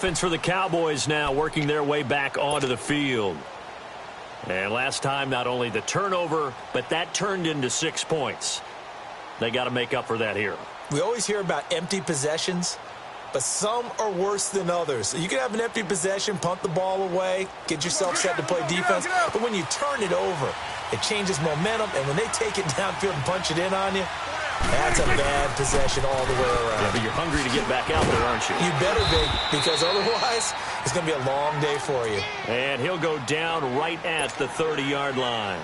offense for the Cowboys now working their way back onto the field. And last time, not only the turnover, but that turned into 6 points. They got to make up for that here. We always hear about empty possessions, but some are worse than others. You can have an empty possession, punt the ball away, get yourself set to play defense, but when you turn it over, it changes momentum, and when they take it downfield and punch it in on you, that's a bad possession all the way around. Yeah, but you're hungry to get back out there, aren't you? You better be, because otherwise it's going to be a long day for you. And he'll go down right at the 30-yard line.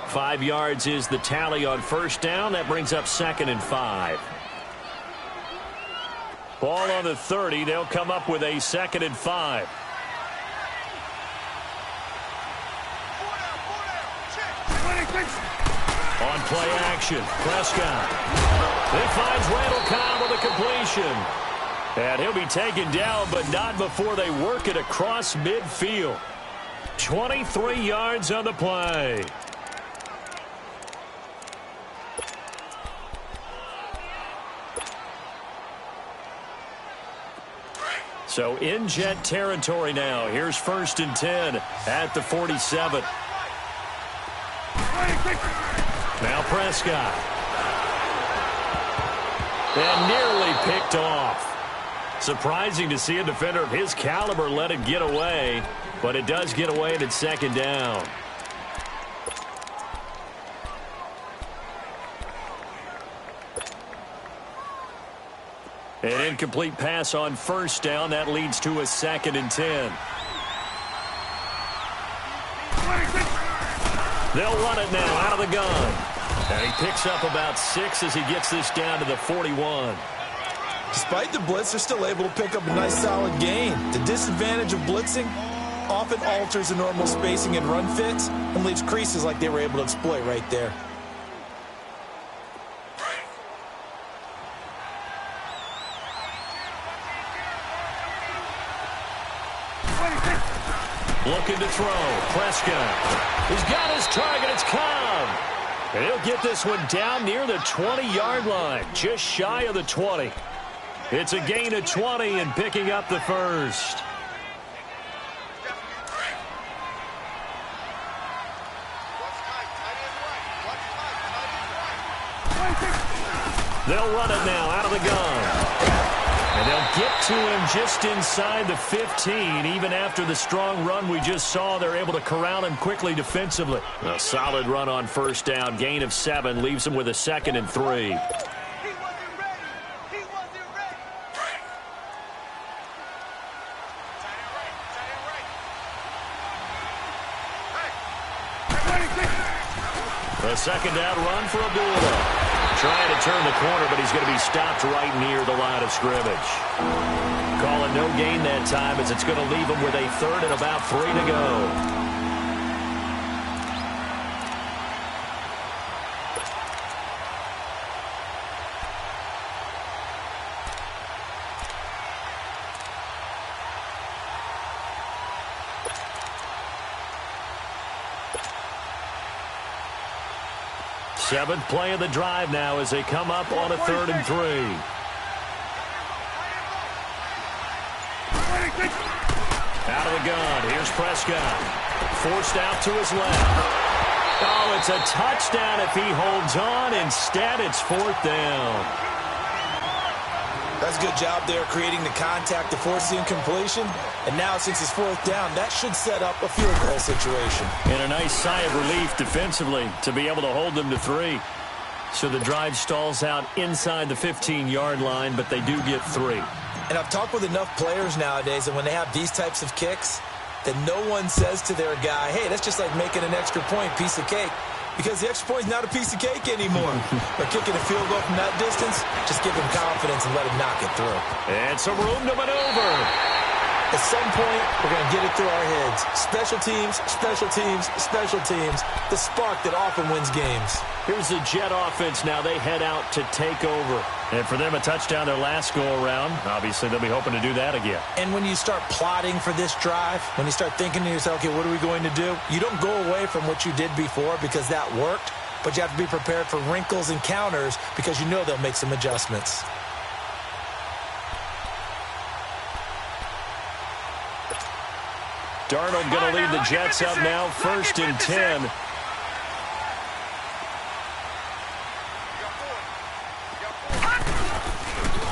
5 yards is the tally on first down. That brings up 2nd and 5. Ball on the 30. They'll come up with a 2nd and 5. On play action, Prescott. He finds Randall Cobb with a completion. And he'll be taken down, but not before they work it across midfield. 23 yards on the play. So in Jet territory now. Here's 1st and 10 at the 47. Now Prescott. And nearly picked off. Surprising to see a defender of his caliber let it get away, but it does get away and it's 2nd down. An incomplete pass on first down. That leads to a 2nd and 10. They'll run it now out of the gun. And he picks up about 6 as he gets this down to the 41. Despite the blitz, they're still able to pick up a nice solid gain. The disadvantage of blitzing often alters the normal spacing and run fits and leaves creases like they were able to exploit right there. Looking to throw. Prescott. He's got his target. It's Cobb. And he'll get this one down near the 20-yard line, just shy of the 20. It's a gain of 20 and picking up the first. They'll run it now out of the gun. And they'll get to him just inside the 15. Even after the strong run we just saw, they're able to corral him quickly defensively. A solid run on first down. Gain of 7 leaves him with a 2nd and 3. A 2nd down run for Abdullah. Trying to turn the corner, but he's going to be stopped right near the line of scrimmage. Calling no gain that time as it's going to leave him with a 3rd and about 3 to go. Seventh play of the drive now as they come up on a 3rd and 3. Out of the gun. Here's Prescott. Forced out to his left. Oh, it's a touchdown if he holds on. Instead, it's 4th down. That's a good job there creating the contact to force the incompletion. And now, since it's 4th down, that should set up a field goal situation. And a nice sigh of relief defensively to be able to hold them to 3. So the drive stalls out inside the 15-yard line, but they do get 3. And I've talked with enough players nowadays that when they have these types of kicks, that no one says to their guy, hey, that's just like making an extra point, piece of cake. Because the extra point is not a piece of cake anymore. Or kicking a field goal from that distance, just give him confidence and let him knock it through. And some room to maneuver. At some point, we're going to get it through our heads. Special teams, special teams, special teams. The spark that often wins games. Here's the Jet offense now. They head out to take over. And for them, a touchdown their last go-around. Obviously, they'll be hoping to do that again. And when you start plotting for this drive, when you start thinking to yourself, okay, what are we going to do? You don't go away from what you did before because that worked, but you have to be prepared for wrinkles and counters because you know they'll make some adjustments. Darnold going to lead the Jets up now, 1st and 10.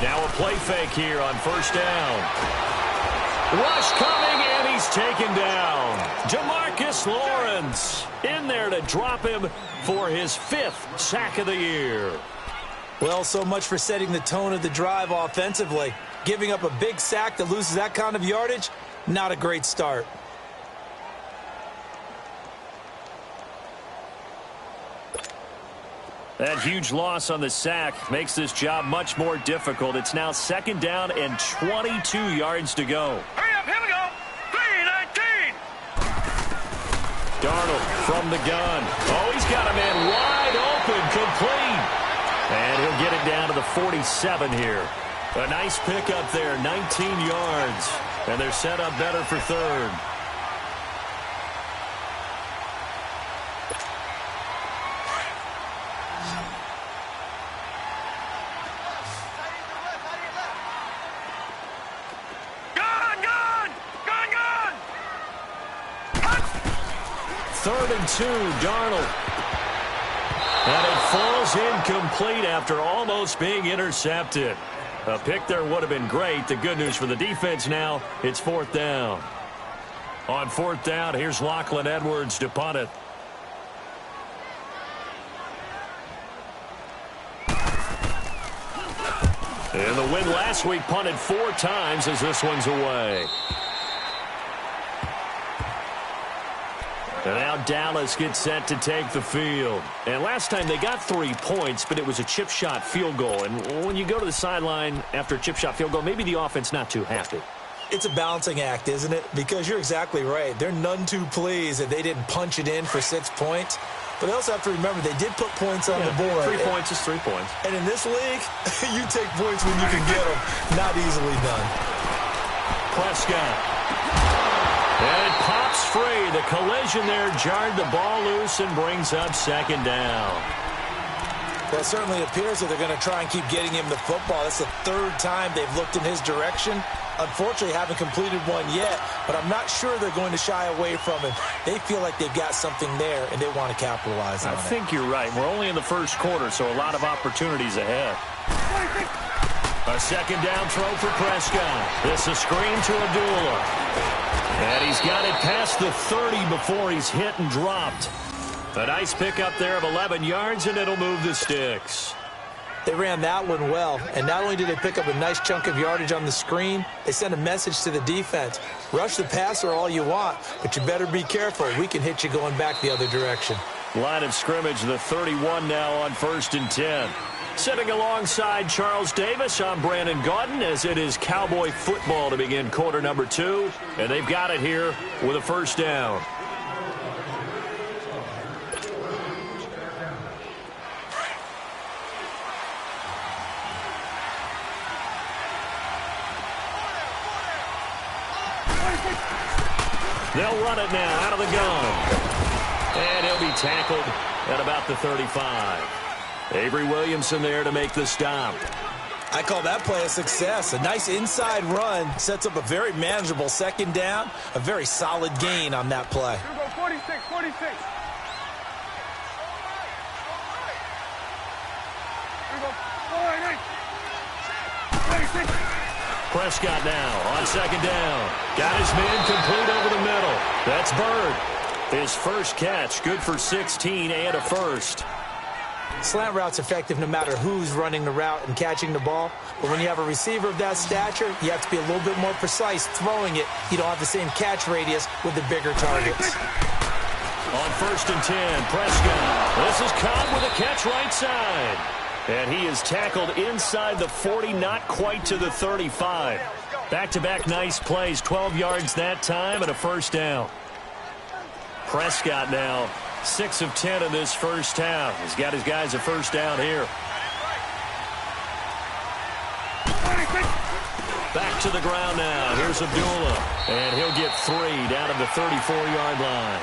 Now a play fake here on 1st down. Rush coming, and he's taken down. Demarcus Lawrence in there to drop him for his 5th sack of the year. Well, so much for setting the tone of the drive offensively. Giving up a big sack that loses that kind of yardage, not a great start. That huge loss on the sack makes this job much more difficult. It's now 2nd down and 22 yards to go. Hurry up, here we go. 3-19. Darnold from the gun. Oh, he's got a man wide open, complete. And he'll get it down to the 47 here. A nice pickup there, 19 yards. And they're set up better for 3rd. Third and 2, Darnold. And it falls incomplete after almost being intercepted. A pick there would have been great. The good news for the defense now, it's 4th down. On 4th down, here's Lachlan Edwards to punt it. And the win last week punted 4 times as this one's away. And now Dallas gets set to take the field. And last time they got 3 points, but it was a chip shot field goal. And when you go to the sideline after a chip shot field goal, maybe the offense not too happy. It's a balancing act, isn't it? Because you're exactly right. They're none too pleased that they didn't punch it in for 6 points. But they also have to remember they did put points on the board. 3 points is 3 points. And in this league, you take points when you can get them. Not easily done. Prescott. And it pops free. The collision there jarred the ball loose and brings up 2nd down. Well, it certainly appears that they're going to try and keep getting him the football. That's the 3rd time they've looked in his direction. Unfortunately, haven't completed one yet, but I'm not sure they're going to shy away from him. They feel like they've got something there, and they want to capitalize on it. I think you're right. We're only in the 1st quarter, so a lot of opportunities ahead. A 2nd down throw for Prescott. This is a screen to Abdullah. And he's got it past the 30 before he's hit and dropped. A nice pickup there of 11 yards, and it'll move the sticks. They ran that one well, and not only did they pick up a nice chunk of yardage on the screen, they sent a message to the defense. Rush the passer all you want, but you better be careful. We can hit you going back the other direction. Line of scrimmage, the 31 now on 1st and 10. Sitting alongside Charles Davis, I'm Brandon Gaudin, as it is Cowboy football to begin quarter number 2. And they've got it here with a 1st down. They'll run it now out of the gun. And he'll be tackled at about the 35. Avery Williamson there to make the stop. I call that play a success. A nice inside run sets up a very manageable 2nd down. A very solid gain on that play. 46. Prescott now on 2nd down. Got his man complete over the middle. That's Bird. His 1st catch, good for 16 and a 1st. Slant route's effective no matter who's running the route and catching the ball. But when you have a receiver of that stature, you have to be a little bit more precise throwing it. You don't have the same catch radius with the bigger targets. On 1st and 10, Prescott. This is Cobb with a catch right side. And he is tackled inside the 40, not quite to the 35. Back-to-back nice plays, 12 yards that time and a 1st down. Prescott now 6 of 10 in this 1st half. He's got his guys a 1st down here. Back to the ground now. Here's Abdullah. And he'll get 3 down at the 34-yard line.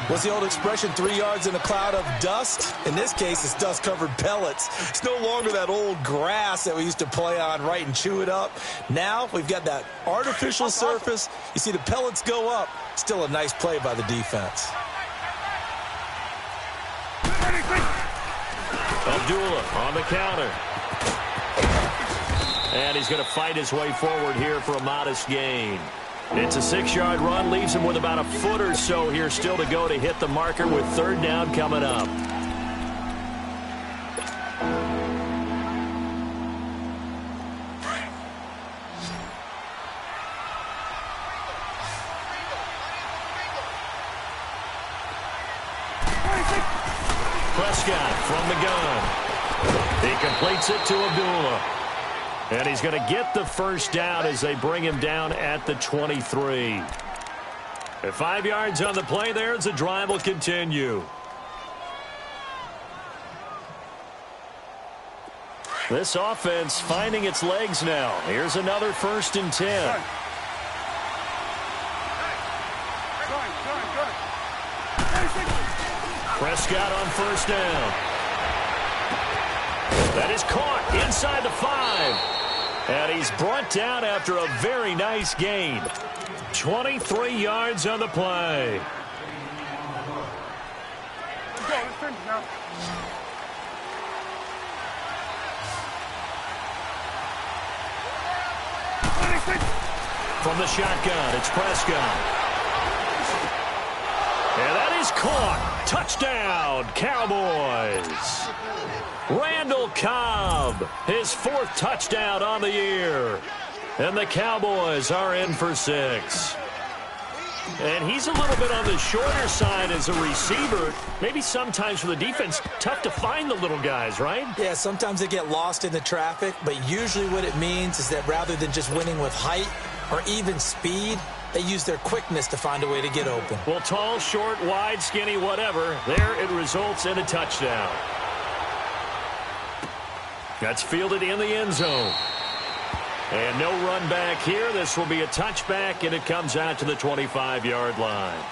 What's the old expression, 3 yards in a cloud of dust? In this case, it's dust-covered pellets. It's no longer that old grass that we used to play on, right, and chew it up. Now we've got that artificial surface. You see the pellets go up. Still a nice play by the defense. Abdullah on the counter. And he's going to fight his way forward here for a modest gain. It's a 6-yard run, leaves him with about a foot or so here still to go to hit the marker with 3rd down coming up. Prescott from the gun. He completes it to Abdullah. And he's going to get the 1st down as they bring him down at the 23. At 5 yards on the play there as the drive will continue. This offense finding its legs now. Here's another 1st and 10. Prescott on 1st down. That is caught inside the 5. And he's brought down after a very nice gain. 23 yards on the play. From the shotgun, it's Prescott. And that is caught. Touchdown, Cowboys. Randall Cobb, his 4th touchdown on the year. And the Cowboys are in for 6. And he's a little bit on the shorter side as a receiver. Maybe sometimes for the defense, tough to find the little guys, right? Yeah, sometimes they get lost in the traffic, but usually what it means is that rather than just winning with height or even speed, they use their quickness to find a way to get open. Well, tall, short, wide, skinny, whatever, there it results in a touchdown. That's fielded in the end zone. And no run back here. This will be a touchback, and it comes out to the 25-yard line.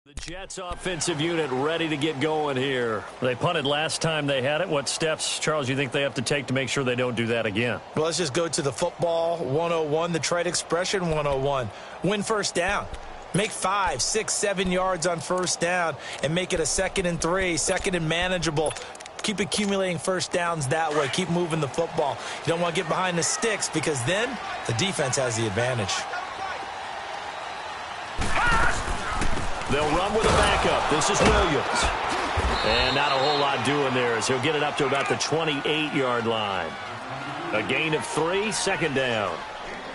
The Jets offensive unit ready to get going here. They punted last time they had it. What steps, Charles, you think they have to take to make sure they don't do that again? Well, let's just go to the football 101, the trade expression 101. Win 1st down. Make 5, 6, 7 yards on 1st down and make it a 2nd and 3, 2nd and manageable. Keep accumulating 1st downs that way. Keep moving the football. You don't want to get behind the sticks because then the defense has the advantage. They'll run with a backup. This is Williams. And not a whole lot doing there as he'll get it up to about the 28-yard line. A gain of 3, second down.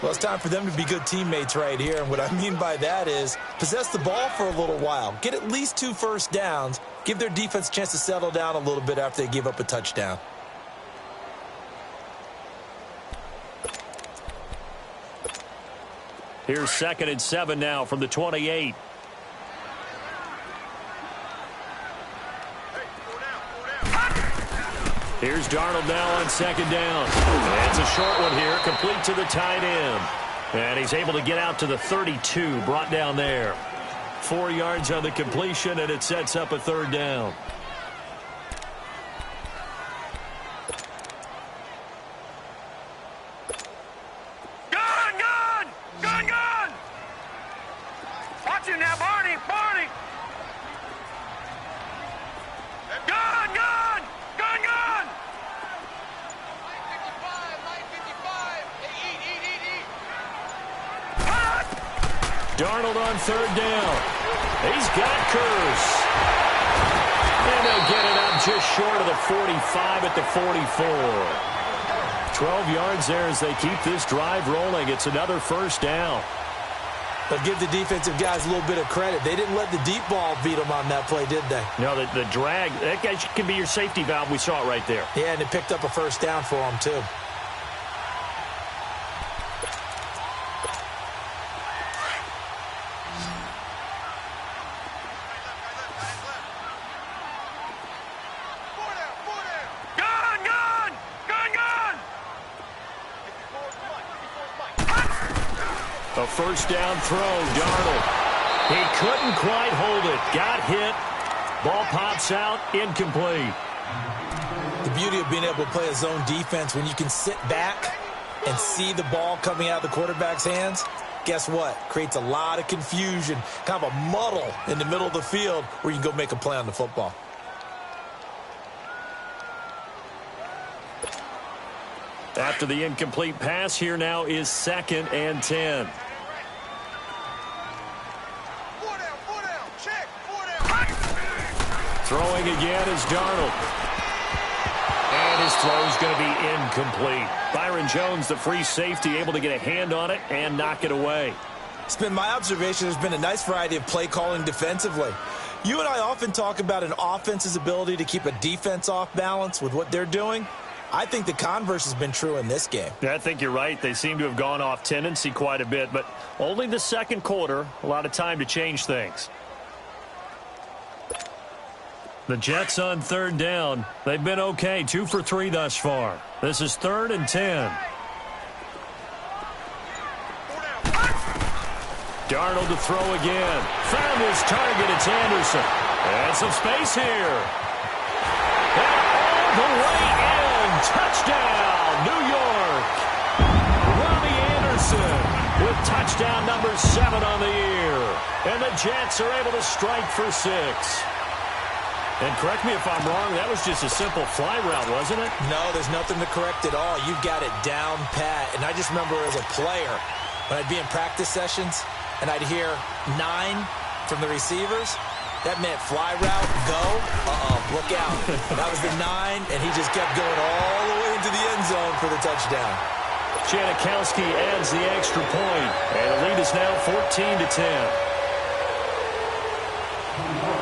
Well, it's time for them to be good teammates right here. And what I mean by that is possess the ball for a little while. Get at least 2 first downs. Give their defense a chance to settle down a little bit after they give up a touchdown. Here's 2nd and 7 now from the 28. Here's Darnold now on 2nd down. That's a short one here, complete to the tight end. And he's able to get out to the 32, brought down there. 4 yards on the completion, and it sets up a 3rd down. Gun! Watch him now, Barney! Gun! Darnold on 3rd down. He's got Curse. And they'll get it up just short of the 45 at the 44. 12 yards there as they keep this drive rolling. It's another 1st down. But give the defensive guys a little bit of credit. They didn't let the deep ball beat them on that play, did they? No, the drag, that guy can be your safety valve. We saw it right there. Yeah, and it picked up a 1st down for them, too. A 1st down throw, Darnold. He couldn't quite hold it. Got hit. Ball pops out, incomplete. The beauty of being able to play a zone defense when you can sit back and see the ball coming out of the quarterback's hands, guess what? Creates a lot of confusion, kind of a muddle in the middle of the field where you can go make a play on the football. After the incomplete pass, here now is 2nd and 10. Throwing again is Darnold. And his throw is going to be incomplete. Byron Jones, the free safety, able to get a hand on it and knock it away. It's been my observation there's been a nice variety of play calling defensively. You and I often talk about an offense's ability to keep a defense off balance with what they're doing. I think the converse has been true in this game. Yeah, I think you're right. They seem to have gone off tendency quite a bit, but only the 2nd quarter, a lot of time to change things. The Jets on 3rd down. They've been okay, 2 for 3 thus far. This is 3rd and 10. Darnold to throw again. Found his target. It's Anderson. And some space here. And all the way in. Touchdown, New York. Robbie Anderson with touchdown number 7 on the year. And the Jets are able to strike for 6. And correct me if I'm wrong, that was just a simple fly route, wasn't it? No, there's nothing to correct at all. You've got it down pat. And I just remember as a player, when I'd be in practice sessions and I'd hear 9 from the receivers, that meant fly route, go. Look out. That was the 9, and he just kept going all the way into the end zone for the touchdown. Janikowski adds the extra point, and the lead is now 14-10.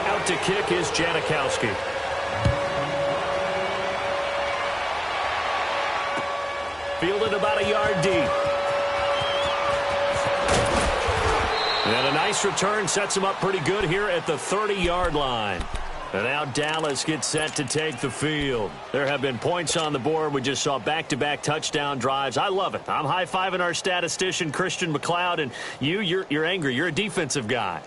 Out to kick is Janikowski. Fielded about a yard deep. And a nice return sets him up pretty good here at the 30-yard line. And now Dallas gets set to take the field. There have been points on the board. We just saw back-to-back touchdown drives. I love it. I'm high-fiving our statistician, Christian McLeod, and you're angry. You're a defensive guy.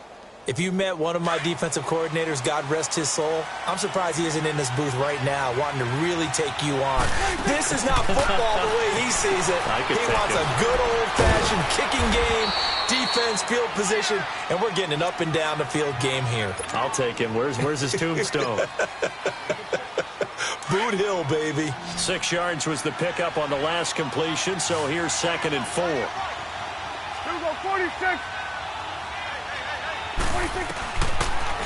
If you met one of my defensive coordinators, God rest his soul, I'm surprised he isn't in this booth right now wanting to really take you on. This is not football the way he sees it. He wants a good old-fashioned kicking game, defense, field position, and we're getting an up-and-down-the-field game here. I'll take him. Where's his tombstone? Boot Hill, baby. 6 yards was the pickup on the last completion, so here's 2nd and 4. Here we go, 46.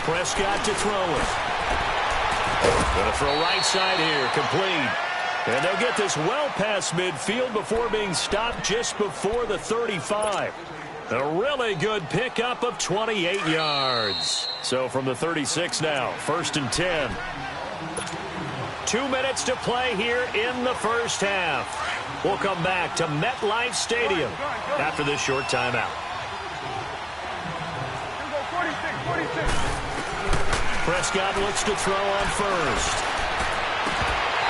Prescott to throw it. Gonna throw right side here, complete. And they'll get this well past midfield before being stopped just before the 35. A really good pickup of 28 yards. So from the 36 now, 1st and 10. 2 minutes to play here in the first half. We'll come back to MetLife Stadium after this short timeout. 46. Prescott looks to throw on first.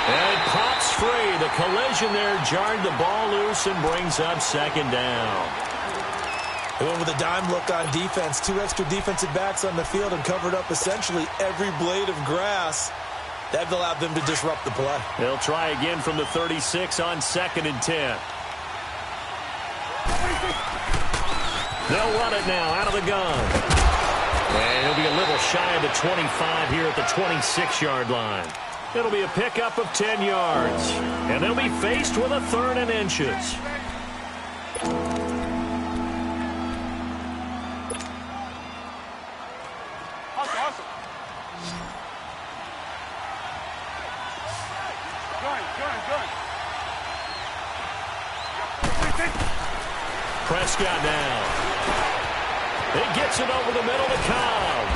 And it pops free. The collision there jarred the ball loose and brings up 2nd down. They went with a dime look on defense. 2 extra defensive backs on the field and covered up essentially every blade of grass. That allowed them to disrupt the play. They'll try again from the 36 on 2nd and 10. They'll run it now out of the gun. And he'll be a little shy of the 25 here at the 26-yard line. It'll be a pickup of 10 yards. And they'll be faced with a 3rd and inches. Awesome. Good. Prescott now. He gets it over the middle to Cobb.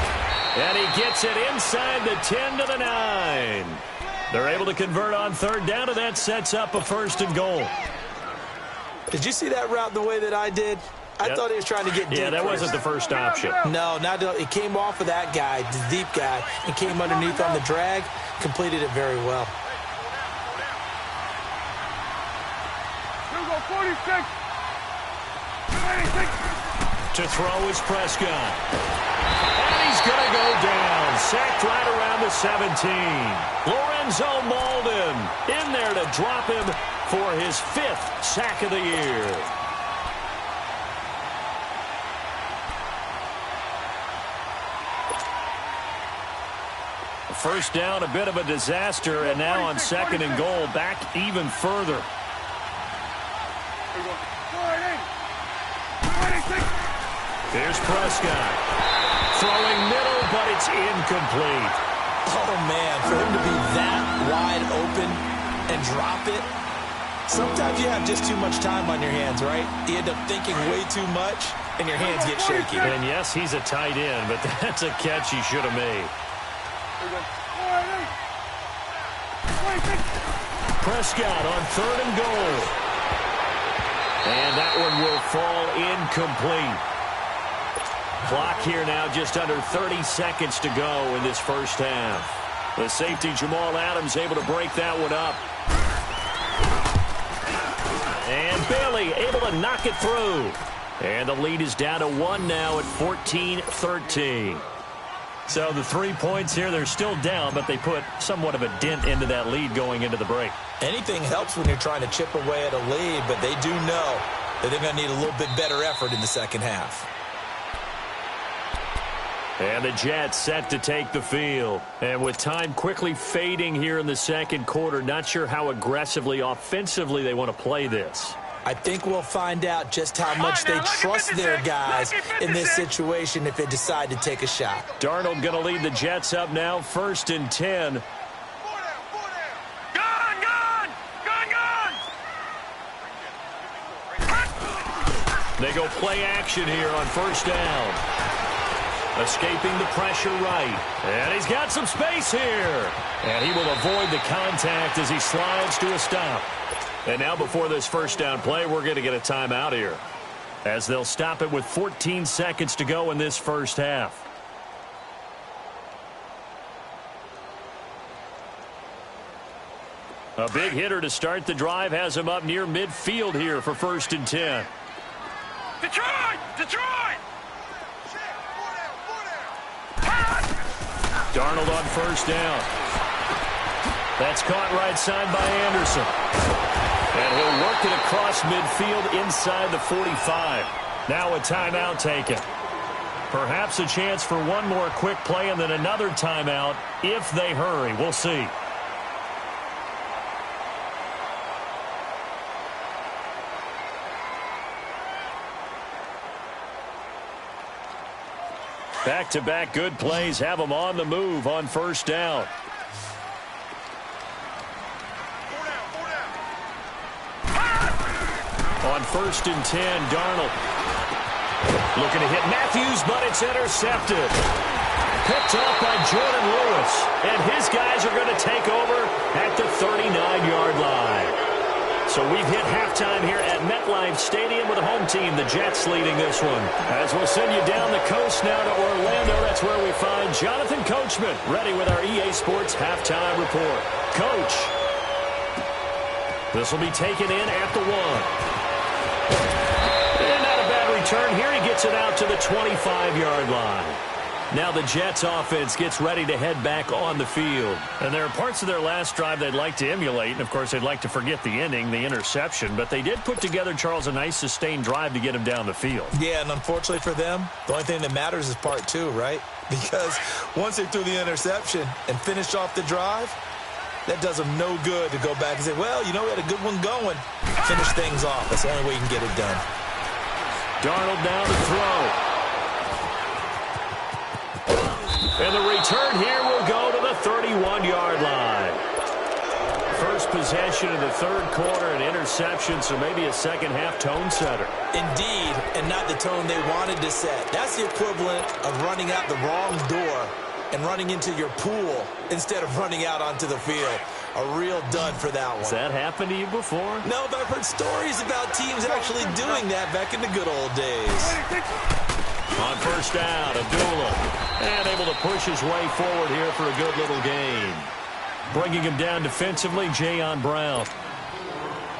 And he gets it inside the 10 to the 9. They're able to convert on 3rd down, and that sets up a 1st and goal. Did you see that route the way that I did? I thought he was trying to get deep. Yeah, that wasn't the first option. No, it came off of that guy, the deep guy, and came underneath on the drag, completed it very well. 46. To throw is Prescott. And he's going to go down. Sacked right around the 17. Lorenzo Malden in there to drop him for his 5th sack of the year. First down, a bit of a disaster, and now on 2nd and goal, back even further. Here's Prescott. Throwing middle, but it's incomplete. Oh, man, for him to be that wide open and drop it, sometimes you have just too much time on your hands, right? You end up thinking way too much, and your hands get shaky. And yes, he's a tight end, but that's a catch he should have made. Prescott on 3rd and goal. And that one will fall incomplete. Clock here now, just under 30 seconds to go in this first half. The safety, Jamal Adams, able to break that one up. And Bailey able to knock it through. And the lead is down to 1 now at 14-13. So the 3 points here, they're still down, but they put somewhat of a dent into that lead going into the break. Anything helps when you're trying to chip away at a lead, but they do know that they're going to need a little bit better effort in the second half. And the Jets set to take the field. And with time quickly fading here in the second quarter, not sure how aggressively, offensively they want to play this. I think we'll find out just how much they trust their guys in this situation if they decide to take a shot. Darnold going to lead the Jets up now, 1st and 10. They go play action here on 1st down. Escaping the pressure right. And he's got some space here. And he will avoid the contact as he slides to a stop. And now before this 1st down play, we're going to get a timeout here, as they'll stop it with 14 seconds to go in this first half. A big hitter to start the drive has him up near midfield here for 1st and 10. Detroit! Darnold on 1st down. That's caught right side by Anderson. And he'll work it across midfield inside the 45. Now a timeout taken. Perhaps a chance for one more quick play and then another timeout if they hurry. We'll see. Back-to-back good plays have them on the move on 1st down. On 1st and 10, Darnold. Looking to hit Matthews, but it's intercepted. Picked off by Jordan Lewis. And his guys are going to take over at the 39-yard line. So we've hit halftime here at MetLife Stadium with the home team, the Jets, leading this one. As we'll send you down the coast now to Orlando, that's where we find Jonathan Coachman, ready with our EA Sports halftime report. Coach, this will be taken in at the 1. And not a bad return here. He gets it out to the 25-yard line. Now the Jets offense gets ready to head back on the field. And there are parts of their last drive they'd like to emulate. And, of course, they'd like to forget the ending, the interception. But they did put together, Charles, a nice sustained drive to get him down the field. Yeah, and unfortunately for them, the only thing that matters is part 2, right? Because once they threw the interception and finished off the drive, that does them no good to go back and say, well, you know, we had a good one going. Finish things off. That's the only way you can get it done. Darnold down to throw. And the return here will go to the 31-yard line. First possession of the third quarter, an interception, so maybe a second-half tone setter. Indeed, and not the tone they wanted to set. That's the equivalent of running out the wrong door and running into your pool instead of running out onto the field. A real dud for that one. Has that happened to you before? No, but I've heard stories about teams actually doing that back in the good old days. On first down, Abdullah. And able to push his way forward here for a good little gain. Bringing him down defensively, Jayon Brown.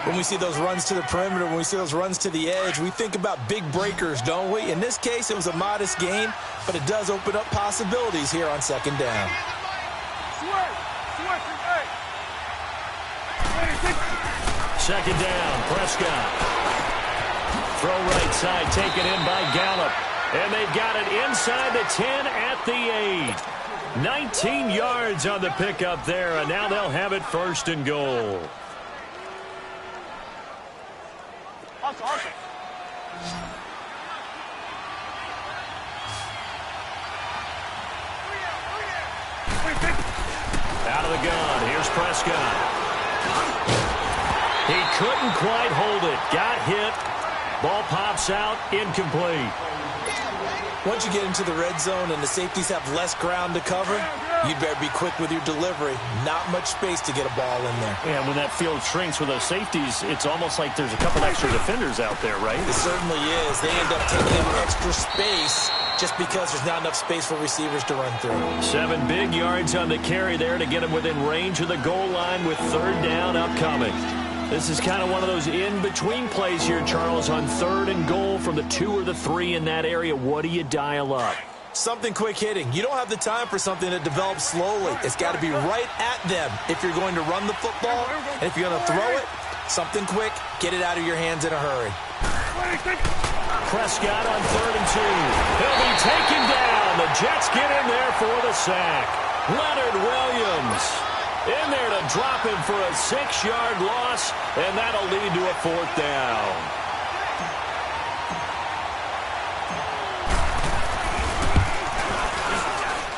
When we see those runs to the perimeter, when we see those runs to the edge, we think about big breakers, don't we? In this case, it was a modest gain, but it does open up possibilities here on second down. Second down, Prescott. Throw right side, taken in by Gallup. And they've got it inside the 10 at the 8. 19 yards on the pickup there, and now they'll have it first and goal. Out of the gun, here's Prescott. He couldn't quite hold it. Got hit. Ball pops out, incomplete. Once you get into the red zone and the safeties have less ground to cover, you'd better be quick with your delivery. Not much space to get a ball in there. Yeah, when that field shrinks with those safeties, it's almost like there's a couple extra defenders out there, right? It certainly is. They end up taking up extra space just because there's not enough space for receivers to run through. 7 big yards on the carry there to get him within range of the goal line with third down upcoming. This is kind of one of those in-between plays here, Charles, on third and goal from the 2 or the 3 in that area. What do you dial up? Something quick hitting. You don't have the time for something that develops slowly. It's got to be right at them if you're going to run the football. And if you're going to throw it, something quick, get it out of your hands in a hurry. Prescott on third and 2. He'll be taken down. The Jets get in there for the sack. Leonard Williams in there to drop him for a 6-yard loss, and that'll lead to a fourth down.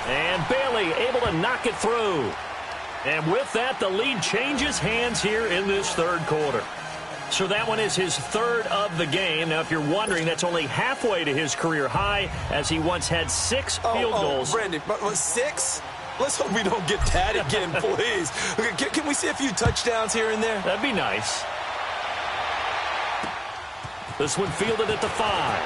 And Bailey able to knock it through. And with that, the lead changes hands here in this third quarter. So that one is his third of the game. Now, if you're wondering, that's only halfway to his career high, as he once had 6 field goals. Brandon, but 6? Let's hope we don't get that again, please. Okay, can we see a few touchdowns here and there? That'd be nice. This one fielded at the 5.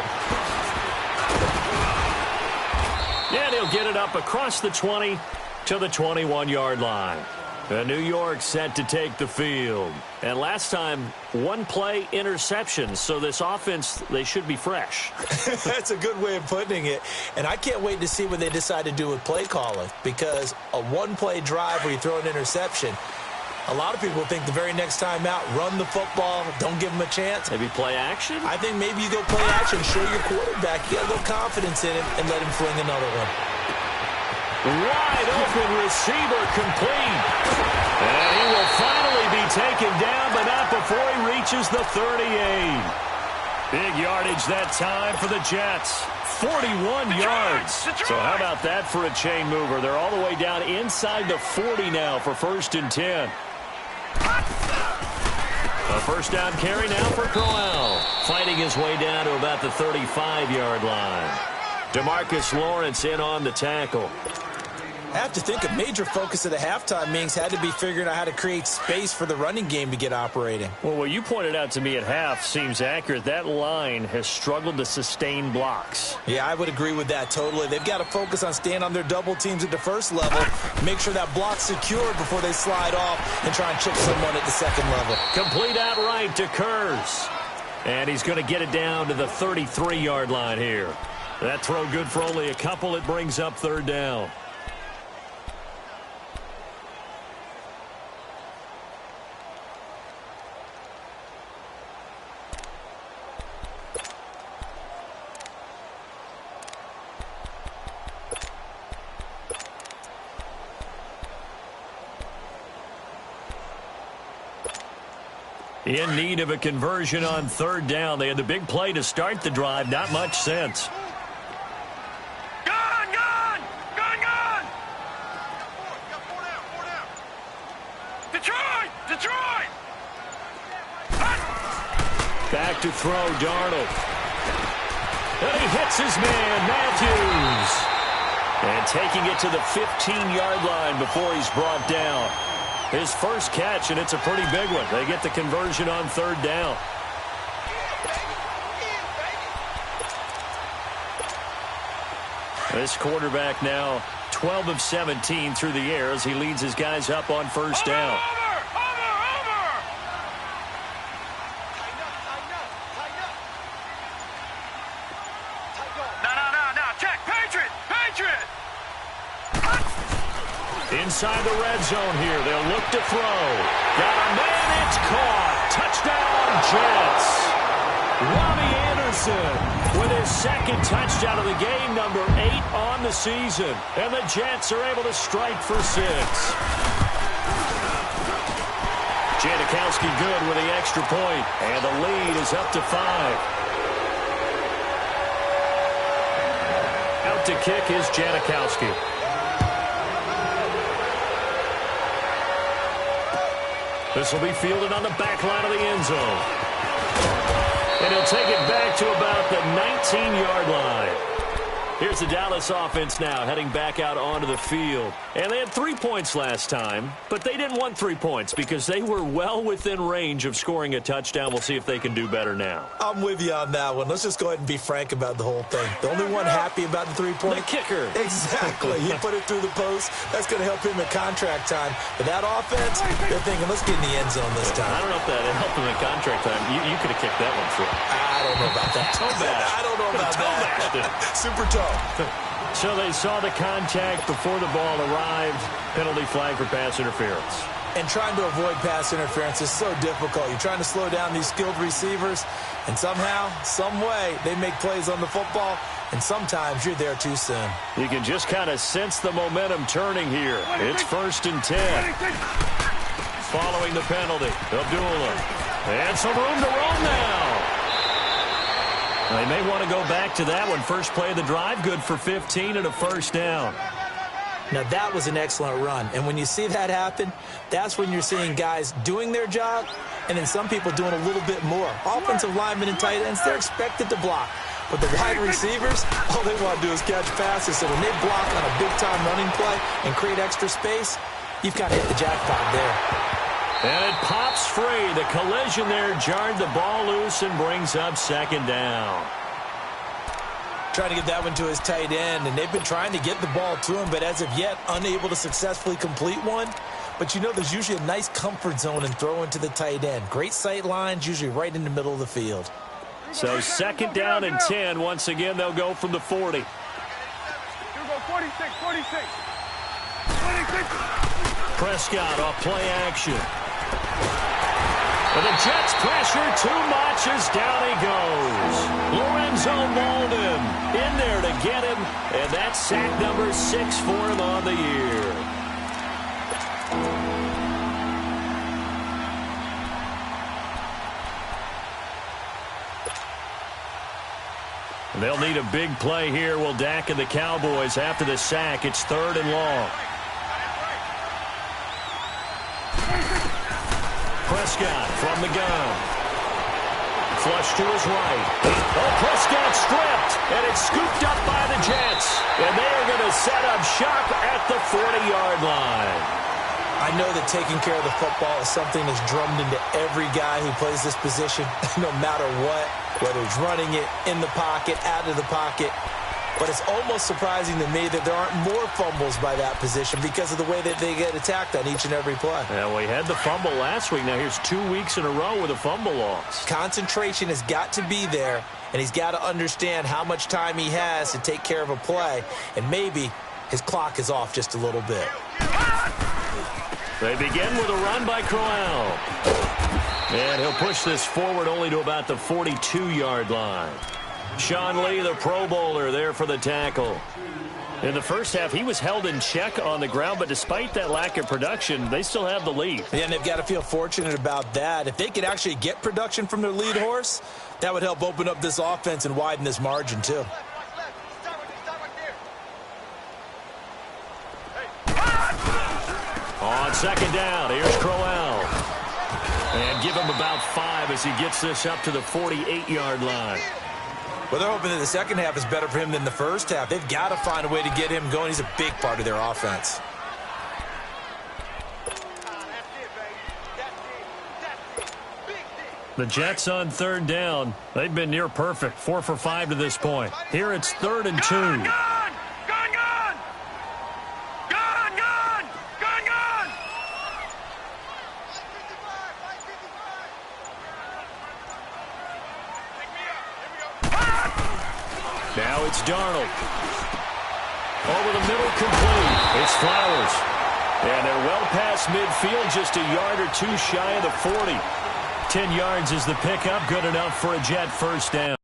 And he'll get it up across the 20 to the 21-yard line. New York set to take the field. And last time, 1 play interception. So this offense, they should be fresh. That's a good way of putting it. And I can't wait to see what they decide to do with play calling. Because a 1-play drive where you throw an interception, a lot of people think the very next time out, run the football, don't give them a chance. Maybe play action? I think maybe you go play action, show your quarterback, you got a little confidence in him, and let him fling another one. Wide open receiver complete. And he will finally be taken down, but not before he reaches the 38. Big yardage that time for the Jets. 41 yards. So how about that for a chain mover? They're all the way down inside the 40 now for 1st and 10. A first down carry now for Crowell. Fighting his way down to about the 35-yard line. DeMarcus Lawrence in on the tackle. I have to think a major focus of the halftime meetings had to be figuring out how to create space for the running game to get operating. Well, what you pointed out to me at half seems accurate. That line has struggled to sustain blocks. Yeah, I would agree with that totally. They've got to focus on staying on their double teams at the first level, make sure that block's secured before they slide off and try and chip someone at the second level. Complete outright to Kurz. And he's going to get it down to the 33-yard line here. That throw good for only a couple. It brings up third down. In need of a conversion on third down. They had the big play to start the drive. Not much sense. Gone! Detroit! Back to throw, Darnold. And he hits his man, Matthews. And taking it to the 15-yard line before he's brought down. His first catch, and it's a pretty big one. They get the conversion on third down. This quarterback now 12 of 17 through the air as he leads his guys up on first down. Over! No. Check. Patriot! Inside the red zone here. They'll look to throw. Got a man. It's caught. Touchdown, Jets. Robbie Anderson with his second touchdown of the game, number 8 on the season. And the Jets are able to strike for 6. Janikowski good with the extra point. And the lead is up to 5. Out to kick is Janikowski. This will be fielded on the back line of the end zone. And he'll take it back to about the 19-yard line. Here's the Dallas offense now heading back out onto the field. And they had 3 points last time, but they didn't want 3 points because they were well within range of scoring a touchdown. We'll see if they can do better now. I'm with you on that one. Let's just go ahead and be frank about the whole thing. The only one happy about the 3-point. The kicker. Exactly. He put it through the post. That's going to help him in contract time. But that offense, they're thinking, let's get in the end zone this time. I don't know if that helped him in contract time. You could have kicked that one for him. I don't know about that. I don't know about that. Super toe. So they saw the contact before the ball arrived. Penalty flag for pass interference. And trying to avoid pass interference is so difficult. You're trying to slow down these skilled receivers, and somehow, some way, they make plays on the football, and sometimes you're there too soon. You can just kind of sense the momentum turning here. It's 1st and 10. Following the penalty, Abdullah. And some room to run now. They may want to go back to that one. First play of the drive, good for 15 and a first down. Now, that was an excellent run. And when you see that happen, that's when you're seeing guys doing their job and then some people doing a little bit more. Offensive linemen and tight ends, they're expected to block. But the wide receivers, all they want to do is catch passes. So when they block on a big-time running play and create extra space, you've kind of hit the jackpot there. And it pops free. The collision there jarred the ball loose and brings up second down. Trying to get that one to his tight end, and they've been trying to get the ball to him, but as of yet, unable to successfully complete one. But you know there's usually a nice comfort zone in throwing to the tight end. Great sight lines, usually right in the middle of the field. So second down and 10. Once again, they'll go from the 40. You go 46. Prescott off play action. But the Jets pressure too much as down he goes. Lorenzo Molden in there to get him, and that's sack number 6 for him on the year. They'll need a big play here. Will Dak and the Cowboys after the sack. It's 3rd and long. Prescott from the gun. Flush to his right. Oh, Prescott stripped, and it's scooped up by the Jets. And they are going to set up shop at the 40-yard line. I know that taking care of the football is something that's drummed into every guy who plays this position, no matter what, whether it's running it, in the pocket, out of the pocket. But it's almost surprising to me that there aren't more fumbles by that position because of the way that they get attacked on each and every play. Yeah, we had the fumble last week. Now here's 2 weeks in a row with a fumble loss. Concentration has got to be there, and he's got to understand how much time he has to take care of a play, and maybe his clock is off just a little bit. They begin with a run by Crowell. And he'll push this forward only to about the 42-yard line. Sean Lee, the Pro Bowler, there for the tackle. In the first half, he was held in check on the ground, but despite that lack of production, they still have the lead. Yeah, and they've got to feel fortunate about that. If they could actually get production from their lead horse, that would help open up this offense and widen this margin, too. On second down, here's Crowell. And give him about 5 as he gets this up to the 48-yard line. Well, they're hoping that the second half is better for him than the first half. They've got to find a way to get him going. He's a big part of their offense. The Jets on third down. They've been near perfect, 4 for 5 to this point. Here it's 3rd and 2. Gone! Gone, gone! Gone, gone! Gone, gone! Now it's Darnold. Over the middle, complete. It's Flowers. And they're well past midfield, just a yard or two shy of the 40. 10 yards is the pickup, good enough for a Jet first down.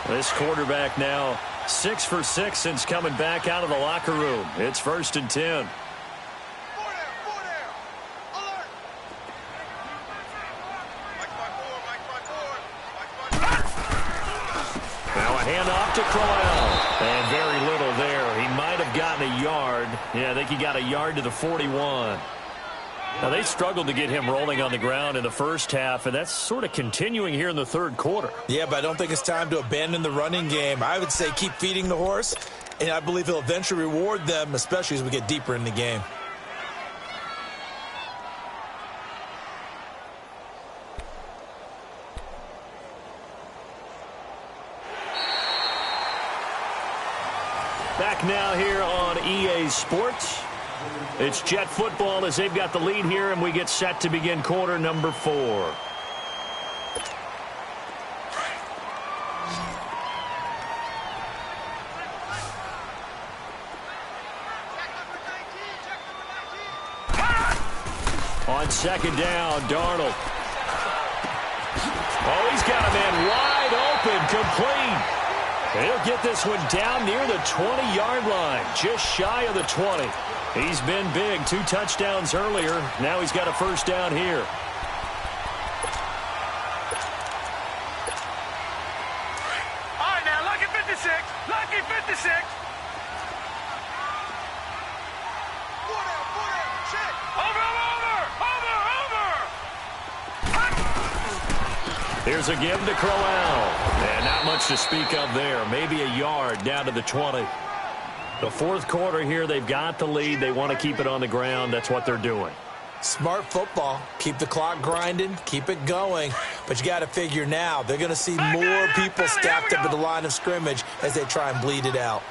This quarterback now 6 for 6 since coming back out of the locker room. It's 1st and 10. Now a handoff to Crowell. And very little there. He might have gotten a yard. Yeah, I think he got a yard to the 41. Now, they struggled to get him rolling on the ground in the first half, and that's sort of continuing here in the third quarter. Yeah, but I don't think it's time to abandon the running game. I would say keep feeding the horse, and I believe he'll eventually reward them, especially as we get deeper in the game. Back now here on EA Sports. It's Jet football as they've got the lead here, and we get set to begin quarter number 4. On second down, Darnold. Oh, he's got a man wide open, complete. He'll get this one down near the 20-yard line, just shy of the 20. He's been big, 2 touchdowns earlier. Now he's got a first down here. Here's a give to Crowell. And not much to speak of there. Maybe a yard down to the 20. The fourth quarter here, they've got the lead. They want to keep it on the ground. That's what they're doing. Smart football. Keep the clock grinding. Keep it going. But you got to figure now, they're going to see more people stacked up at the line of scrimmage as they try and bleed it out.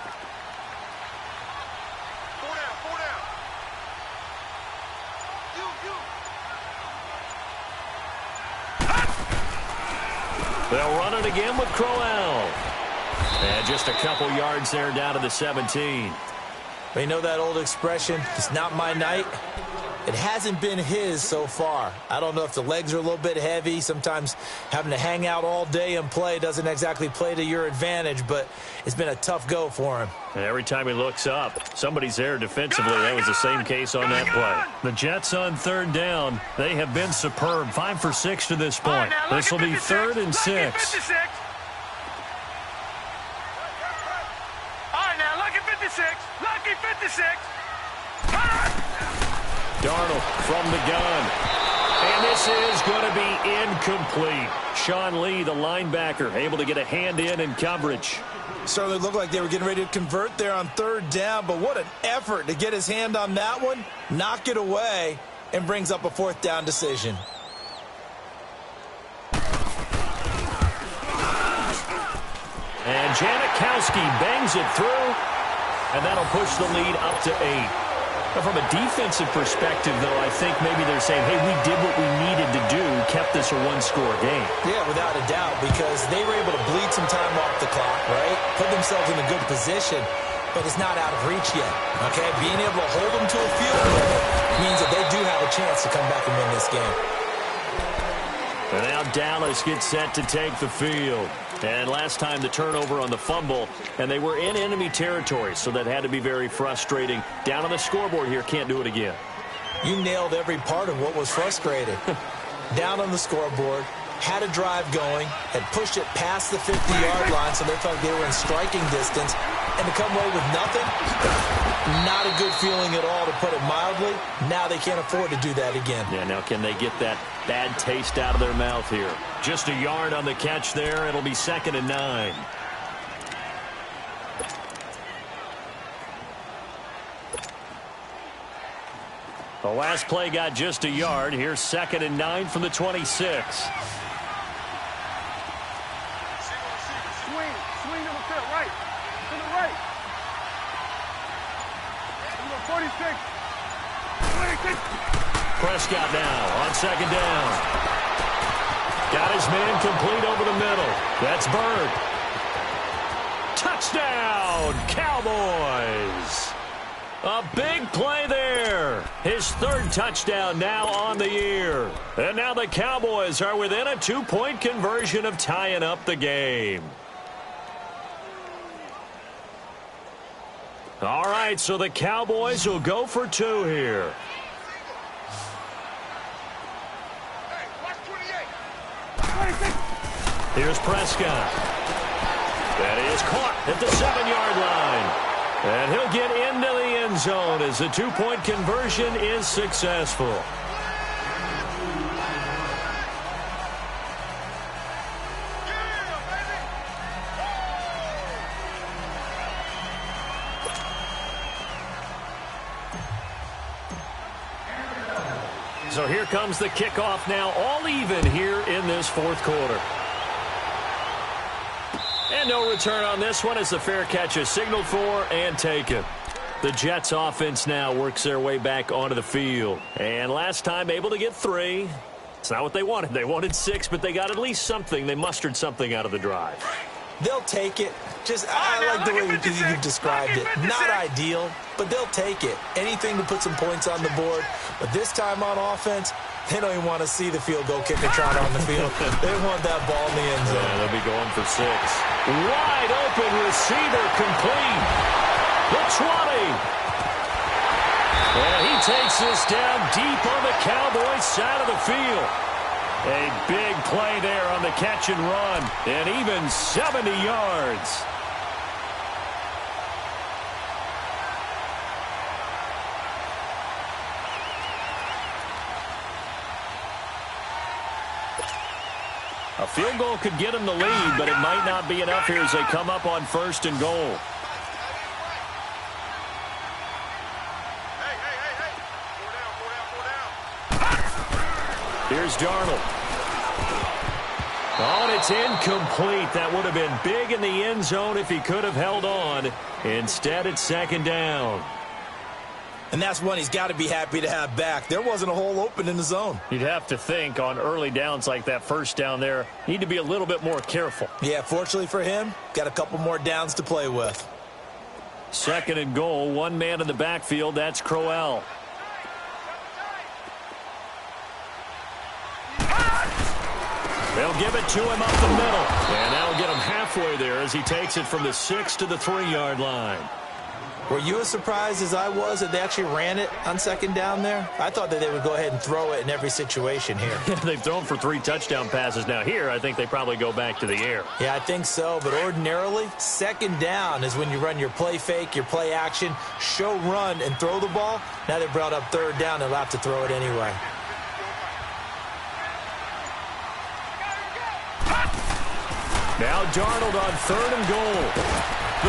They'll run it again with Crowell. And just a couple yards there down to the 17. You know that old expression, it's not my night? It hasn't been his so far. I don't know if the legs are a little bit heavy. Sometimes having to hang out all day and play doesn't exactly play to your advantage, but it's been a tough go for him. And every time he looks up, somebody's there defensively. That was the same case on that play. The Jets on third down. They have been superb. 5 for 6 to this point. This will be 3rd and 6. All right, now, look at 56. Lucky 56. Darnold from the gun. And this is going to be incomplete. Sean Lee, the linebacker, able to get a hand in coverage. Certainly looked like they were getting ready to convert there on third down, but what an effort to get his hand on that one, knock it away, and brings up a 4th down decision. And Janikowski bangs it through, and that'll push the lead up to 8. But from a defensive perspective, though, I think maybe they're saying, hey, we did what we needed to do, kept this a one-score game. Yeah, without a doubt, because they were able to bleed some time off the clock, right? Put themselves in a good position, but it's not out of reach yet, okay? Being able to hold them to a field goal means that they do have a chance to come back and win this game. And now Dallas gets set to take the field. And last time the turnover on the fumble, and they were in enemy territory, so that had to be very frustrating. Down on the scoreboard here, can't do it again. You nailed every part of what was frustrating. Down on the scoreboard, had a drive going, had pushed it past the 50-yard line, so they felt like they were in striking distance, and to come away with nothing, not a good feeling at all, to put it mildly. Now they can't afford to do that again. Yeah, now can they get that bad taste out of their mouth here? Just a yard on the catch there. It'll be 2nd and 9. The last play got just a yard. Here's 2nd and 9 from the 26. Swing to the field, right. To the right. 46. Prescott now on 2nd down. Got his man complete over the middle. That's Bird. Touchdown, Cowboys. A big play there. His 3rd touchdown now on the year. And now the Cowboys are within a 2-point conversion of tying up the game. All right, so the Cowboys will go for 2 here. Here's Prescott. That is caught at the 7-yard line. And he'll get into the end zone as the 2-point conversion is successful. So here comes the kickoff now, all even here in this 4th quarter. And no return on this one as the fair catch is signaled for and taken. The Jets offense now works their way back onto the field. And last time able to get 3. It's not what they wanted. They wanted 6, but they got at least something. They mustered something out of the drive. They'll take it. I like the way you described it. Not ideal, but they'll take it. Anything to put some points on the board. But this time on offense, they don't even want to see the field goal kicker trot on the field. They want that ball in the end zone. Yeah, they'll be going for 6. Wide open receiver complete. The 20. And he takes this down deep on the Cowboys side of the field. A big play there on the catch and run. And even 70 yards. A field goal could get them the lead, but it might not be enough here as they come up on 1st and goal. Here's Darnold. Oh, and it's incomplete. That would have been big in the end zone if he could have held on. Instead, it's 2nd down. And that's one he's got to be happy to have back. There wasn't a hole open in the zone. You'd have to think on early downs like that 1st down there, need to be a little bit more careful. Yeah, fortunately for him, got a couple more downs to play with. 2nd and goal, one man in the backfield. That's Crowell. They'll give it to him up the middle. And that'll get him halfway there as he takes it from the 6 to the 3-yard line. Were you as surprised as I was that they actually ran it on 2nd down there? I thought that they would go ahead and throw it in every situation here. They've thrown for 3 touchdown passes. Now here, I think they probably go back to the air. Yeah, I think so. But ordinarily, 2nd down is when you run your play fake, your play action, show run, and throw the ball. Now they brought up 3rd down. They'll have to throw it anyway. Now Darnold on 3rd and goal.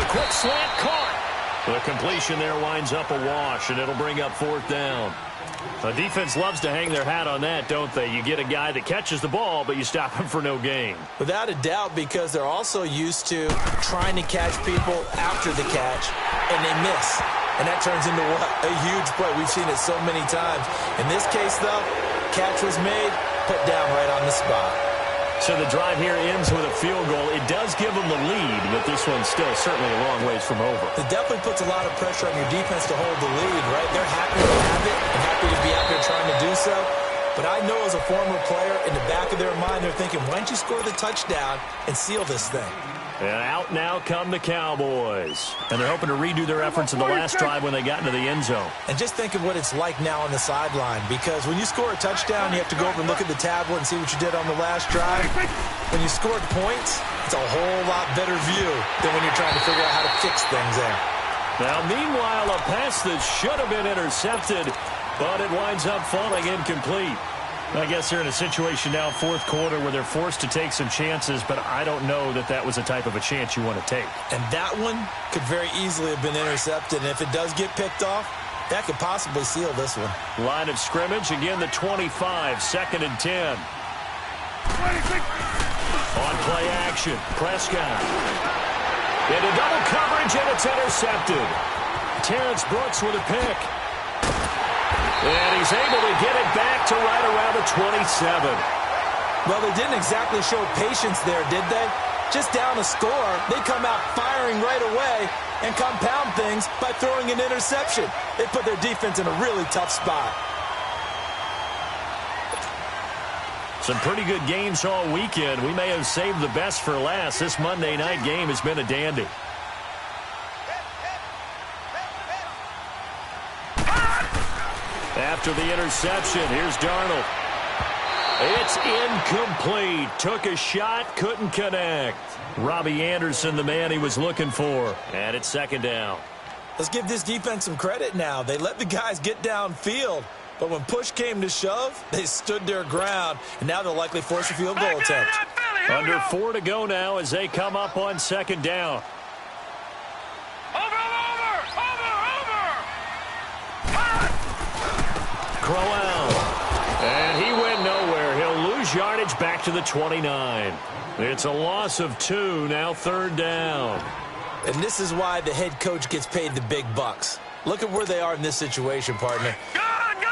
The quick slant caught. The completion there winds up a wash, and it'll bring up 4th down. The defense loves to hang their hat on that, don't they? You get a guy that catches the ball, but you stop him for no gain. Without a doubt, because they're also used to trying to catch people after the catch, and they miss. And that turns into what? A huge play. We've seen it so many times. In this case, though, catch was made, put down right on the spot. So the drive here ends with a field goal. It does give them the lead, but this one's still certainly a long ways from over. It definitely puts a lot of pressure on your defense to hold the lead, right? They're happy to have it and happy to be out there trying to do so. But I know as a former player, in the back of their mind, they're thinking, why don't you score the touchdown and seal this thing? And out now come the Cowboys. And they're hoping to redo their efforts in the last drive when they got into the end zone. And just think of what it's like now on the sideline, because when you score a touchdown, you have to go over and look at the tablet and see what you did on the last drive. When you scored points, it's a whole lot better view than when you're trying to figure out how to fix things there. Now, meanwhile, a pass that should have been intercepted, but it winds up falling incomplete. I guess they're in a situation now, 4th quarter, where they're forced to take some chances, but I don't know that that was the type of a chance you want to take. And that one could very easily have been intercepted, and if it does get picked off, that could possibly seal this one. Line of scrimmage, again, the 25, 2nd and 10. On play action, Prescott. Into double coverage, and it's intercepted. Terrence Brooks with a pick. And he's able to get it back to right around the 27. Well, they didn't exactly show patience there, did they? Just down a score, they come out firing right away and compound things by throwing an interception. They put their defense in a really tough spot. Some pretty good games all weekend. We may have saved the best for last. This Monday night game has been a dandy. After the interception, here's Darnold. It's incomplete. Took a shot, couldn't connect. Robbie Anderson, the man he was looking for. And it's 2nd down. Let's give this defense some credit now. They let the guys get downfield, but when push came to shove, they stood their ground, and now they'll likely force a field goal attempt. Under 4 to go now as they come up on 2nd down. Crowell. And he went nowhere. He'll lose yardage back to the 29. It's a loss of 2, now 3rd down. And this is why the head coach gets paid the big bucks. Look at where they are in this situation, partner.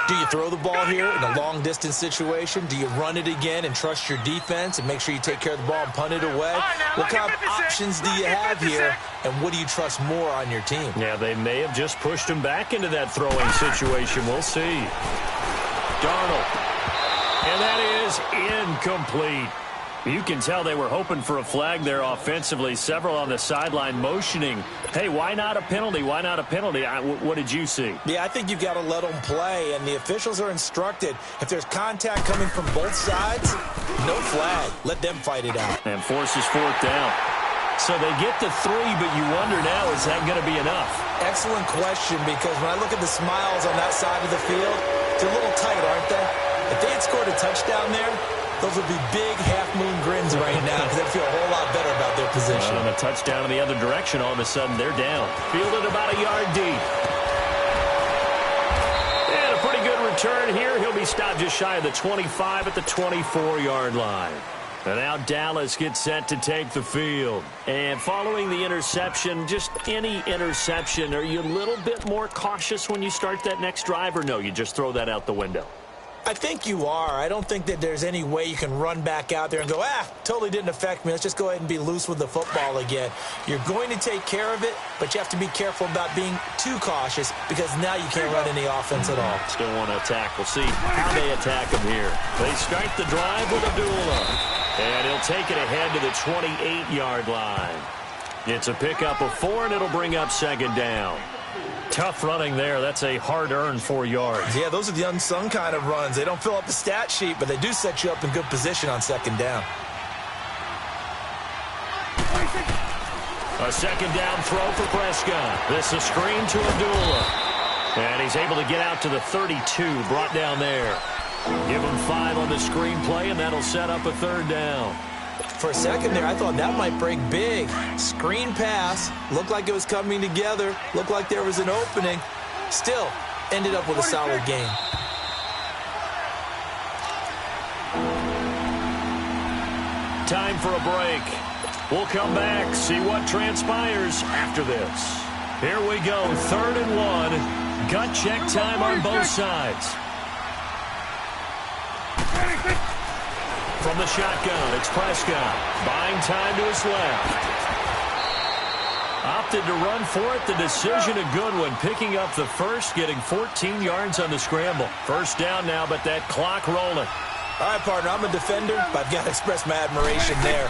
Do you throw the ball here in a long-distance situation? Do you run it again and trust your defense and make sure you take care of the ball and punt it away? What kind of options do you have here, and what do you trust more on your team? Yeah, they may have just pushed him back into that throwing situation. We'll see. Darnold. And that is incomplete. You can tell they were hoping for a flag there offensively. Several on the sideline motioning. Hey, why not a penalty? Why not a penalty? What did you see? Yeah, I think you've got to let them play, and the officials are instructed. If there's contact coming from both sides, no flag. Let them fight it out. And forces 4th down. So they get to 3, but you wonder now, is that going to be enough? Excellent question, because when I look at the smiles on that side of the field, they're a little tight, aren't they? If they had scored a touchdown there, Those would be big half-moon grins right now because they feel a whole lot better about their position. On a touchdown in the other direction, all of a sudden they're down. Fielded about a yard deep. And a pretty good return here. He'll be stopped just shy of the 25 at the 24-yard line. And now Dallas gets set to take the field. And following the interception, just any interception, are you a little bit more cautious when you start that next drive, or no, you just throw that out the window? I think you are. I don't think that there's any way you can run back out there and go, totally didn't affect me. Let's just go ahead and be loose with the football again. You're going to take care of it, but you have to be careful about being too cautious because now you can't run any offense at all. Still want to attack. We'll see how they attack him here. They start the drive with Abdullah. And he'll take it ahead to the 28-yard line. It's a pickup of 4, and it'll bring up second down. Tough running there. That's a hard-earned 4 yards. Yeah, those are the unsung kind of runs. They don't fill up the stat sheet, but they do set you up in good position on second down. A second down throw for Prescott. This is a screen to Abdullah. And he's able to get out to the 32, brought down there. Give him 5 on the screenplay, and that'll set up a third down. For a second there, I thought that might break big. Screen pass. Looked like it was coming together. Looked like there was an opening. Still, ended up with a solid game. Time for a break. We'll come back, see what transpires after this. Here we go, 3rd and 1. Gut check time on both sides. From the shotgun, it's Prescott. Buying time to his left. Opted to run for it. The decision a good one. Picking up the first, getting 14 yards on the scramble. First down now, but that clock rolling. All right, partner, I'm a defender, but I've got to express my admiration there.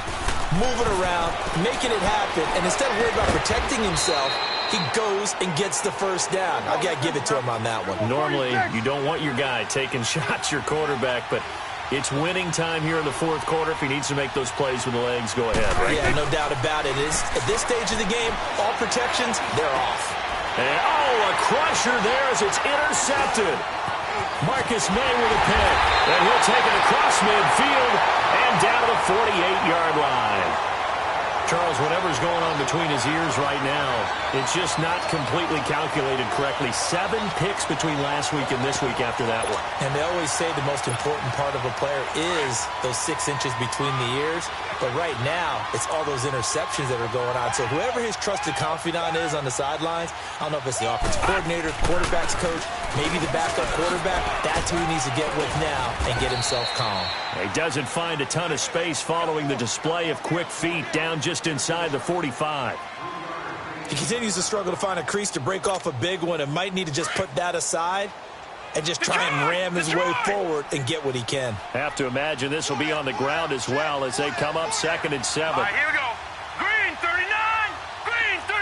Moving around, making it happen, and instead of worrying about protecting himself, he goes and gets the first down. I've got to give it to him on that one. Normally, you don't want your guy taking shots, your quarterback, but it's winning time here in the 4th quarter. If he needs to make those plays with the legs, go ahead, right? Yeah, no doubt about it. At this stage of the game, all protections, they're off. And, a crusher there as it's intercepted. Marcus May with a pick. And he'll take it across midfield and down to the 48-yard line. Charles, whatever's going on between his ears right now, it's just not completely calculated correctly. 7 picks between last week and this week after that one. And they always say the most important part of a player is those 6 inches between the ears. But right now, it's all those interceptions that are going on. So whoever his trusted confidant is on the sidelines, I don't know if it's the offensive coordinator, quarterback's coach, maybe the backup quarterback, that's who he needs to get with now and get himself calm. He doesn't find a ton of space following the display of quick feet down just inside the 45. He continues to struggle to find a crease to break off a big one and might need to just put that aside and just try and ram his way forward and get what he can. Have to imagine this will be on the ground as well as they come up 2nd and 7. All right, here we go. Green, 39. Green, 39.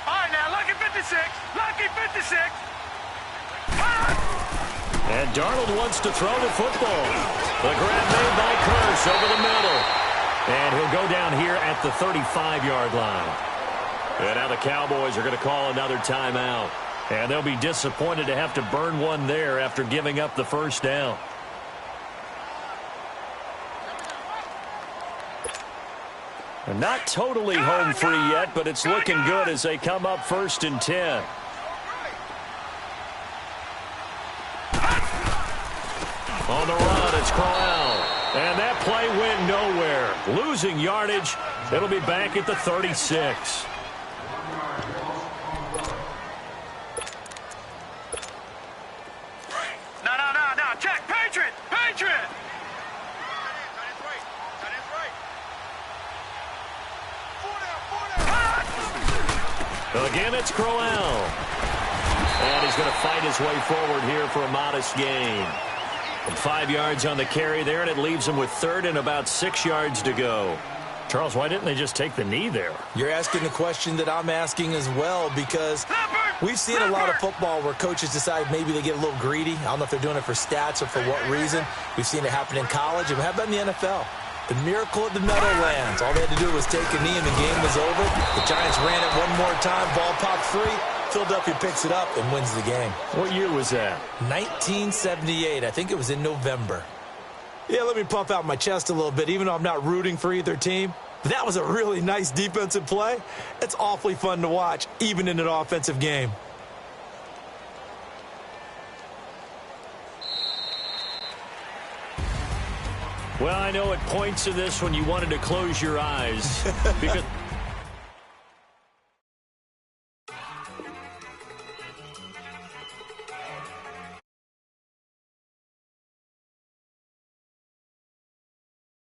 All right, now, lucky 56. Lucky 56. And Darnold wants to throw the football. The grab made by Curse over the middle. And he'll go down here at the 35-yard line. And now the Cowboys are going to call another timeout. And they'll be disappointed to have to burn one there after giving up the first down. And not totally home free yet, but it's looking good as they come up 1st and 10. On the run, it's Corral. And that play went nowhere. Losing yardage. It'll be back at the 36. No. Check. Patriot. Again, it's Crowell. And he's going to fight his way forward here for a modest gain. And 5 yards on the carry there, and it leaves him with 3rd and about 6 yards to go. Charles, why didn't they just take the knee there? You're asking the question that I'm asking as well, because we've seen a lot of football where coaches decide maybe they get a little greedy. I don't know if they're doing it for stats or for what reason. We've seen it happen in college, and how about in the NFL? The miracle of the Meadowlands. All they had to do was take a knee and the game was over. The Giants ran it one more time. Ball popped free. Philadelphia picks it up and wins the game. What year was that? 1978. I think it was in November. Yeah, let me puff out my chest a little bit, even though I'm not rooting for either team. That was a really nice defensive play. It's awfully fun to watch, even in an offensive game. Well, I know at points of this when you wanted to close your eyes because